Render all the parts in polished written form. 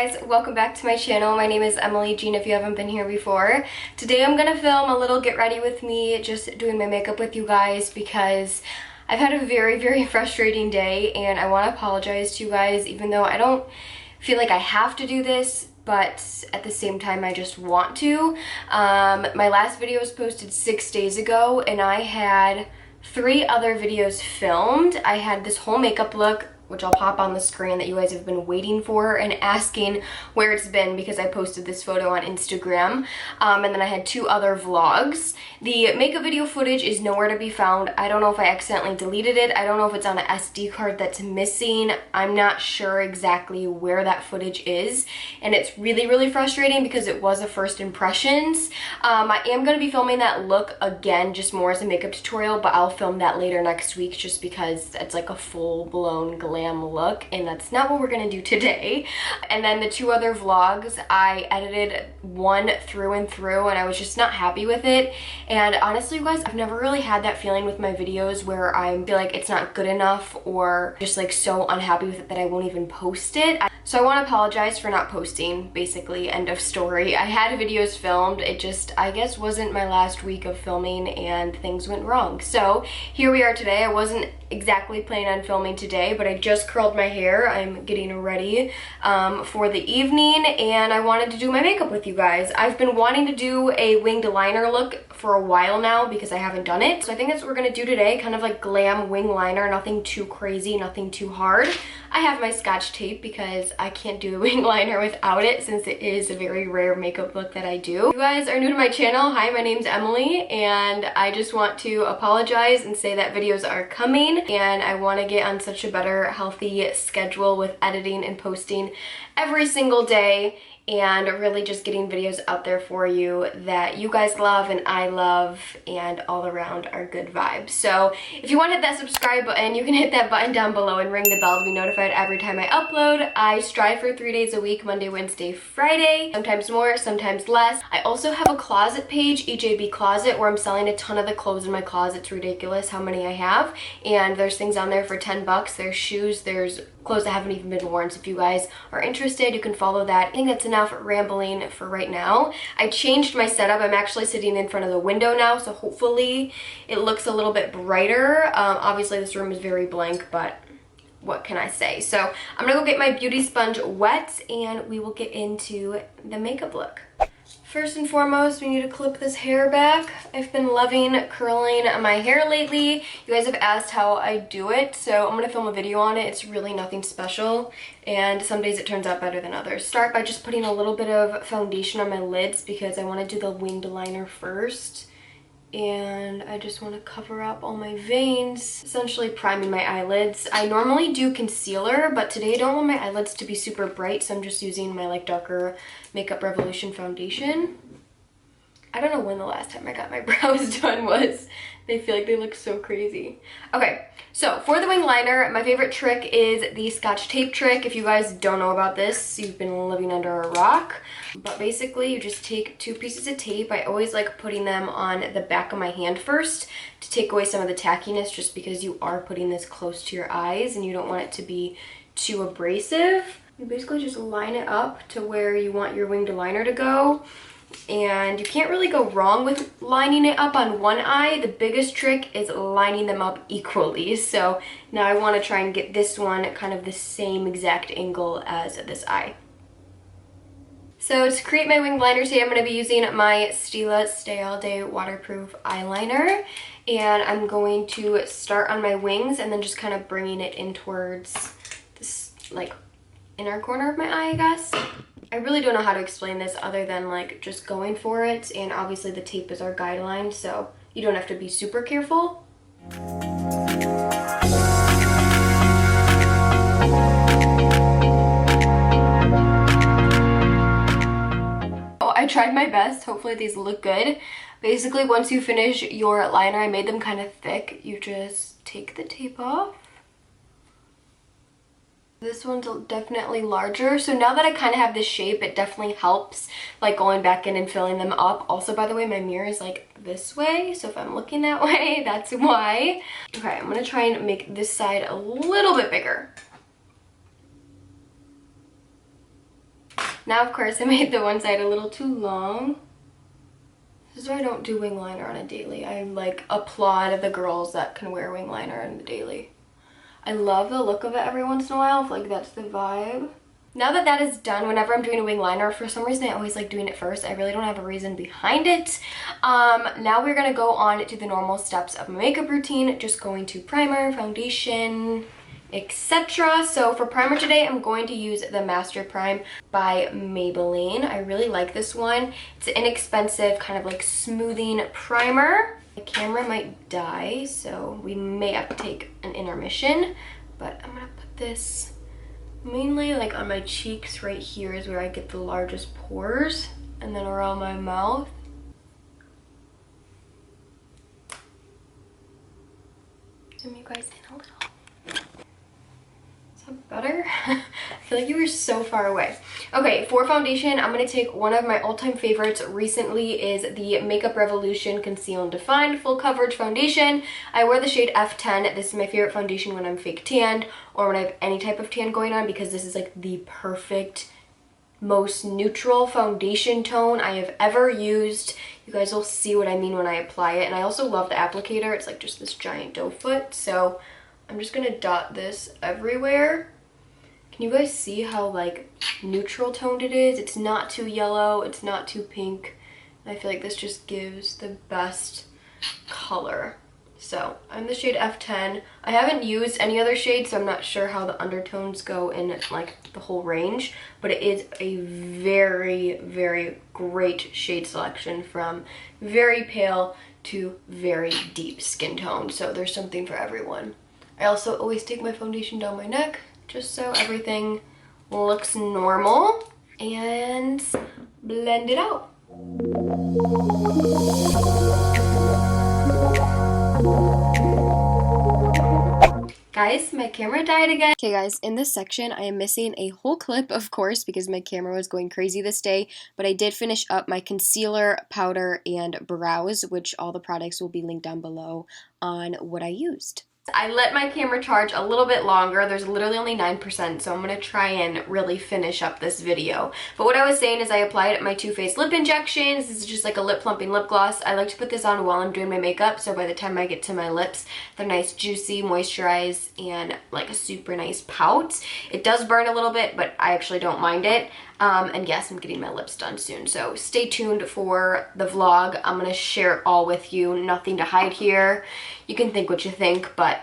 guys, welcome back to my channel. My name is Emily Jean if you haven't been here before. Today I'm gonna film a little get ready with me, just doing my makeup with you guys because I've had a very frustrating day and I want to apologize to you guys even though I don't feel like I have to do this, but at the same time I just want to. My last video was posted 6 days ago and I had 3 other videos filmed. I had this whole makeup look, which I'll pop on the screen, that you guys have been waiting for and asking where it's been because I posted this photo on Instagram. And then I had 2 other vlogs. The makeup video footage is nowhere to be found. I don't know if I accidentally deleted it. I don't know if it's on an SD card that's missing. I'm not sure exactly where that footage is. And it's really frustrating because it was a first impressions. I am going to be filming that look again, just more as a makeup tutorial, but I'll film that later next week just because it's like a full-blown glam look and that's not what we're gonna do today. And then the 2 other vlogs, I edited one through and through and I was just not happy with it. And honestly, you guys, I've never really had that feeling with my videos where I feel like it's not good enough or just like so unhappy with it that I won't even post it. So I want to apologize for not posting, basically, end of story. I had videos filmed, it just, I guess, wasn't my last week of filming and things went wrong. So here we are today. I wasn't exactly planning on filming today, but I just curled my hair. I'm getting ready for the evening and I wanted to do my makeup with you guys. I've been wanting to do a winged liner look for a while now because I haven't done it. So I think that's what we're gonna do today, kind of like glam wing liner, nothing too crazy, nothing too hard. I have my Scotch tape because I can't do a wing liner without it since it is a very rare makeup look that I do. If you guys are new to my channel, hi, my name's Emily and I just want to apologize and say that videos are coming and I want to get on such a better, healthy schedule with editing and posting every single day and really just getting videos out there for you that you guys love and I love and all around are good vibes. So if you want to hit that subscribe button, you can hit that button down below and ring the bell to be notified every time I upload. I strive for 3 days a week, Monday, Wednesday, Friday, sometimes more, sometimes less. I also have a closet page, EJB Closet, where I'm selling a ton of the clothes in my closet. It's ridiculous how many I have, and there's things on there for 10 bucks. There's shoes, there's clothes that haven't even been worn, so if you guys are interested, you can follow that. I think that's enough rambling for right now. I changed my setup. I'm actually sitting in front of the window now, so hopefully it looks a little bit brighter. Obviously this room is very blank, but what can I say? So I'm gonna go get my beauty sponge wet and we will get into the makeup look. First and foremost, we need to clip this hair back. I've been loving curling my hair lately. You guys have asked how I do it, so I'm gonna film a video on it. It's really nothing special, and some days it turns out better than others. Start by just putting a little bit of foundation on my lids because I want to do the winged liner first. And I just want to cover up all my veins, essentially priming my eyelids. I normally do concealer, but today I don't want my eyelids to be super bright, so I'm just using my like darker Makeup Revolution foundation. I don't know when the last time I got my brows done was. They feel like they look so crazy. Okay, so for the wing liner, my favorite trick is the Scotch tape trick. If you guys don't know about this, you've been living under a rock. But basically, you just take 2 pieces of tape. I always like putting them on the back of my hand first to take away some of the tackiness, just because you are putting this close to your eyes and you don't want it to be too abrasive. You basically just line it up to where you want your winged liner to go. And you can't really go wrong with lining it up on one eye. The biggest trick is lining them up equally. So now I want to try and get this one kind of the same exact angle as this eye. So to create my winged liner today, I'm going to be using my Stila Stay All Day Waterproof Eyeliner. And I'm going to start on my wings and then just kind of bringing it in towards this like inner corner of my eye, I guess. I really don't know how to explain this other than like just going for it, and obviously the tape is our guideline, so you don't have to be super careful. Oh, I tried my best. Hopefully these look good. Basically, once you finish your liner, I made them kind of thick, you just take the tape off. This one's definitely larger, so now that I kind of have this shape, it definitely helps like going back in and filling them up. Also, by the way, my mirror is like this way, so if I'm looking that way, that's why. Okay, I'm gonna try and make this side a little bit bigger. Now, of course, I made the one side a little too long. This is why I don't do wing liner on a daily. I like applaud the girls that can wear wing liner on the daily. I love the look of it every once in a while. I feel like that's the vibe. Now that that is done, whenever I'm doing a wing liner, for some reason I always like doing it first. I really don't have a reason behind it. Now we're gonna go on to the normal steps of my makeup routine, just going to primer, foundation, etc. So for primer today, I'm going to use the Master Prime by Maybelline. I really like this one. It's an inexpensive kind of like smoothing primer. The camera might die, so we may have to take an intermission, but I'm gonna put this mainly like on my cheeks. Right here is where I get the largest pores, and then around my mouth. Zoom you guys in a little. Is that better? I feel like you were so far away. Okay, for foundation, I'm going to take one of my all-time favorites recently is the Makeup Revolution Conceal and Define Full Coverage Foundation. I wear the shade F10. This is my favorite foundation when I'm fake tanned or when I have any type of tan going on, because this is like the perfect, most neutral foundation tone I have ever used. You guys will see what I mean when I apply it. And I also love the applicator. It's like just this giant doe foot. So I'm just going to dot this everywhere. Can you guys see how like neutral toned it is? It's not too yellow, it's not too pink. I feel like this just gives the best color. So I'm the shade F10. I haven't used any other shades, so I'm not sure how the undertones go in like the whole range, but it is a very, very great shade selection from very pale to very deep skin tone. So there's something for everyone. I also always take my foundation down my neck, just so everything looks normal, and blend it out. Guys, my camera died again. Okay guys, in this section I am missing a whole clip, of course, because my camera was going crazy this day, but I did finish up my concealer, powder, and brows, which all the products will be linked down below on what I used. I let my camera charge a little bit longer. There's literally only 9%, so I'm going to try and really finish up this video. But what I was saying is I applied my Too Faced lip injections. This is just like a lip plumping lip gloss. I like to put this on while I'm doing my makeup, so by the time I get to my lips, they're nice, juicy, moisturized, and like a super nice pout. It does burn a little bit, but I actually don't mind it. And yes, I'm getting my lips done soon, so stay tuned for the vlog. I'm gonna share it all with you. Nothing to hide here. You can think what you think, but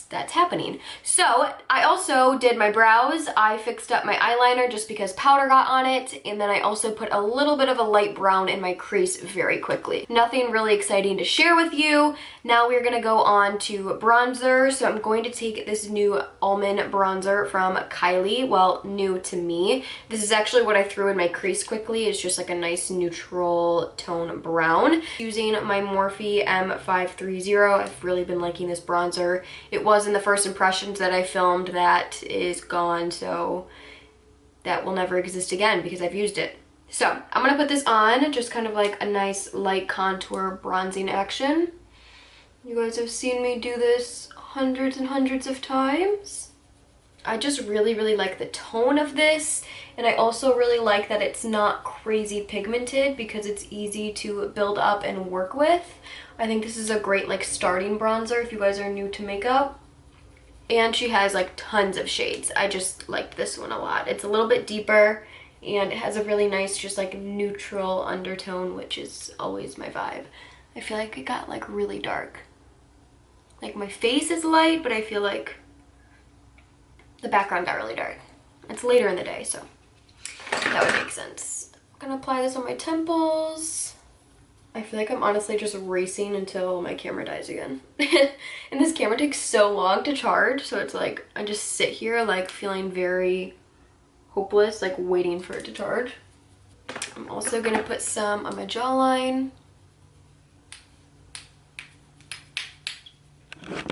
that's happening. So I also did my brows. I fixed up my eyeliner just because powder got on it, and then I also put a little bit of a light brown in my crease very quickly. Nothing really exciting to share with you. Now we're gonna go on to bronzer. So I'm going to take this new almond bronzer from Kylie. Well, new to me. This is actually what I threw in my crease quickly. It's just like a nice neutral tone brown. Using my Morphe M530. I've really been liking this bronzer. It was in the first impressions that I filmed. That is gone, so that will never exist again because I've used it. So I'm gonna put this on, just kind of like a nice light contour bronzing action. You guys have seen me do this hundreds and hundreds of times. I just really like the tone of this, and I also really like that it's not crazy pigmented because it's easy to build up and work with. I think this is a great like starting bronzer if you guys are new to makeup. And she has like tons of shades. I just like this one a lot. It's a little bit deeper and it has a really nice just like neutral undertone, which is always my vibe. I feel like it got like really dark. Like my face is light, but I feel like the background got really dark. It's later in the day, so that would make sense. I'm gonna apply this on my temples. I feel like I'm honestly just racing until my camera dies again. And this camera takes so long to charge, so it's like I just sit here like feeling very hopeless, like waiting for it to charge. I'm also gonna put some on my jawline.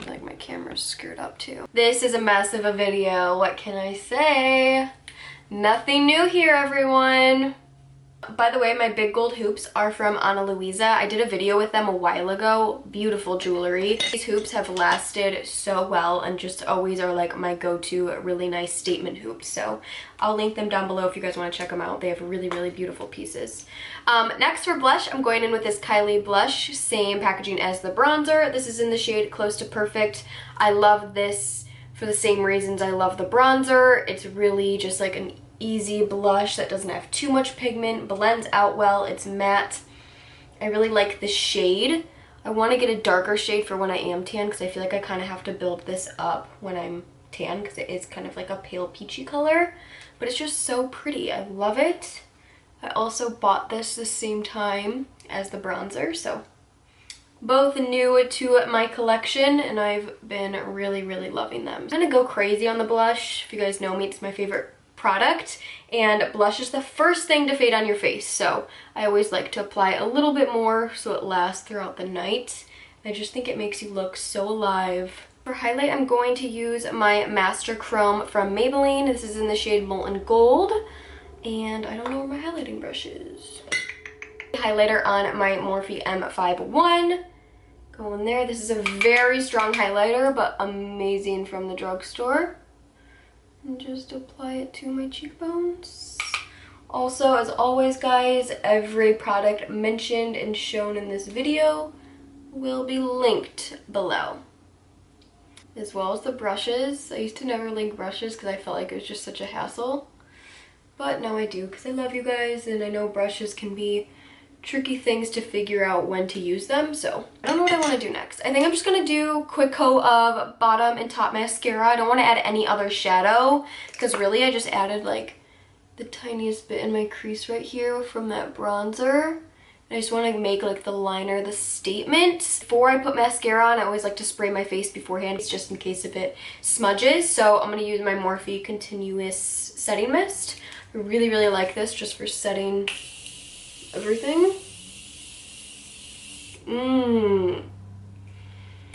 Like my camera's screwed up too. This is a mess of a video. What can I say? Nothing new here, everyone. By the way, my big gold hoops are from Ana Luisa. I did a video with them a while ago. Beautiful jewelry. These hoops have lasted so well and just always are like my go-to really nice statement hoops. So I'll link them down below if you guys want to check them out. They have really, really beautiful pieces. Next for blush, I'm going in with this Kylie blush. Same packaging as the bronzer. This is in the shade Close to Perfect. I love this for the same reasons I love the bronzer. It's really just like an easy blush that doesn't have too much pigment, blends out well, it's matte. I really like the shade. I want to get a darker shade for when I am tan because I feel like I kind of have to build this up when I'm tan because it is kind of like a pale peachy color, but it's just so pretty. I love it. I also bought this the same time as the bronzer, so both new to my collection and I've been really, really loving them. I'm gonna go crazy on the blush. If you guys know me, it's my favorite product, and blush is the first thing to fade on your face, so I always like to apply a little bit more so it lasts throughout the night. I just think it makes you look so alive. For highlight, I'm going to use my Master Chrome from Maybelline. This is in the shade Molten Gold, and I don't know where my highlighting brush is. Highlighter on my Morphe M51. Go in there. This is a very strong highlighter, but amazing from the drugstore. And just apply it to my cheekbones. Also, as always guys, every product mentioned and shown in this video will be linked below, as well as the brushes. I used to never link brushes because I felt like it was just such a hassle, but now I do because I love you guys and I know brushes can be tricky things to figure out when to use them. So I don't know what I want to do next. I think I'm just gonna do a quick coat of bottom and top mascara. I don't want to add any other shadow because really I just added like the tiniest bit in my crease right here from that bronzer. I just want to make like the liner the statement. Before I put mascara on, I always like to spray my face beforehand just in case if it smudges. So I'm going to use my Morphe Continuous Setting Mist. I really, really like this just for setting everything.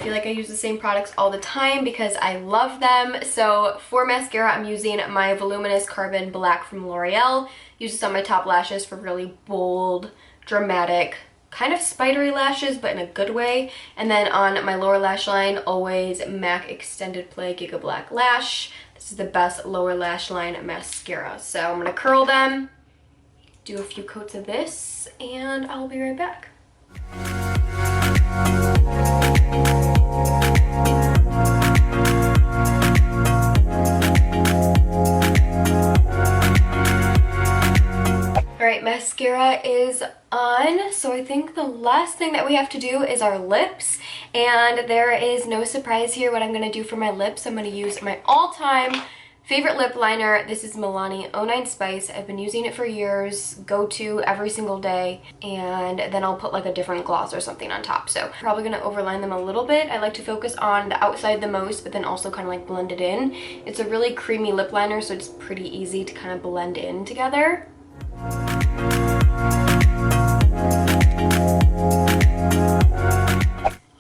I feel like I use the same products all the time because I love them. So for mascara, I'm using my Voluminous Carbon Black from L'Oreal. Use this on my top lashes for really bold, dramatic, kind of spidery lashes, but in a good way. And then on my lower lash line, always MAC Extended Play Giga Black Lash. This is the best lower lash line mascara. So I'm gonna curl them, do a few coats of this, and I'll be right back. Alright, mascara is on, so I think the last thing that we have to do is our lips, and there is no surprise here what I'm going to do for my lips. I'm going to use my all-time favorite lip liner. This is Milani 09 Spice. I've been using it for years, go to every single day, and then I'll put like a different gloss or something on top. So probably going to overline them a little bit. I like to focus on the outside the most, but then also kind of like blend it in. It's a really creamy lip liner, so it's pretty easy to kind of blend in together.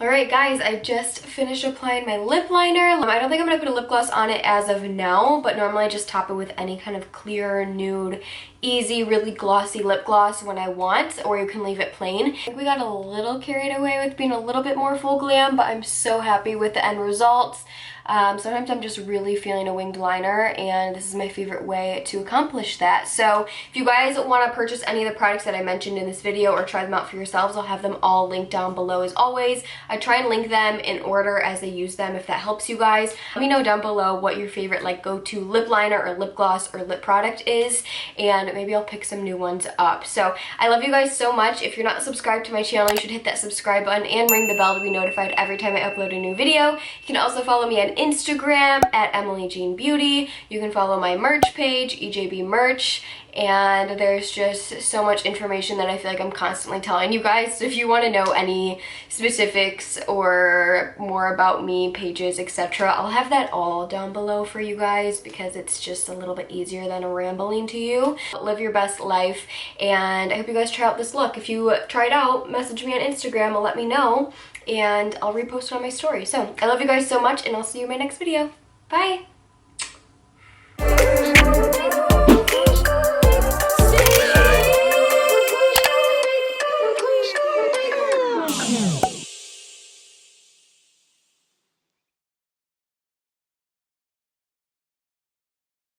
Alright guys, I just finished applying my lip liner. I don't think I'm going to put a lip gloss on it as of now, but normally I just top it with any kind of clear, nude, easy, really glossy lip gloss when I want, or you can leave it plain. I think we got a little carried away with being a little bit more full glam, but I'm so happy with the end results. Sometimes I'm just really feeling a winged liner, and this is my favorite way to accomplish that. So if you guys want to purchase any of the products that I mentioned in this video or try them out for yourselves, I'll have them all linked down below as always. I try and link them in order as I use them if that helps you guys. Let me know down below what your favorite like go-to lip liner or lip gloss or lip product is, and maybe I'll pick some new ones up. So I love you guys so much. If you're not subscribed to my channel, you should hit that subscribe button and ring the bell to be notified every time I upload a new video. You can also follow me on Instagram at Emily Jean Beauty. You can follow my merch page, EJB Merch, and there's just so much information that I feel like I'm constantly telling you guys. So if you want to know any specifics or more about me, pages, etc., I'll have that all down below for you guys because it's just a little bit easier than rambling to you. Live your best life, and I hope you guys try out this look. If you try it out, message me on Instagram and let me know, and I'll repost it on my story. So I love you guys so much, and I'll see you in my next video. Bye!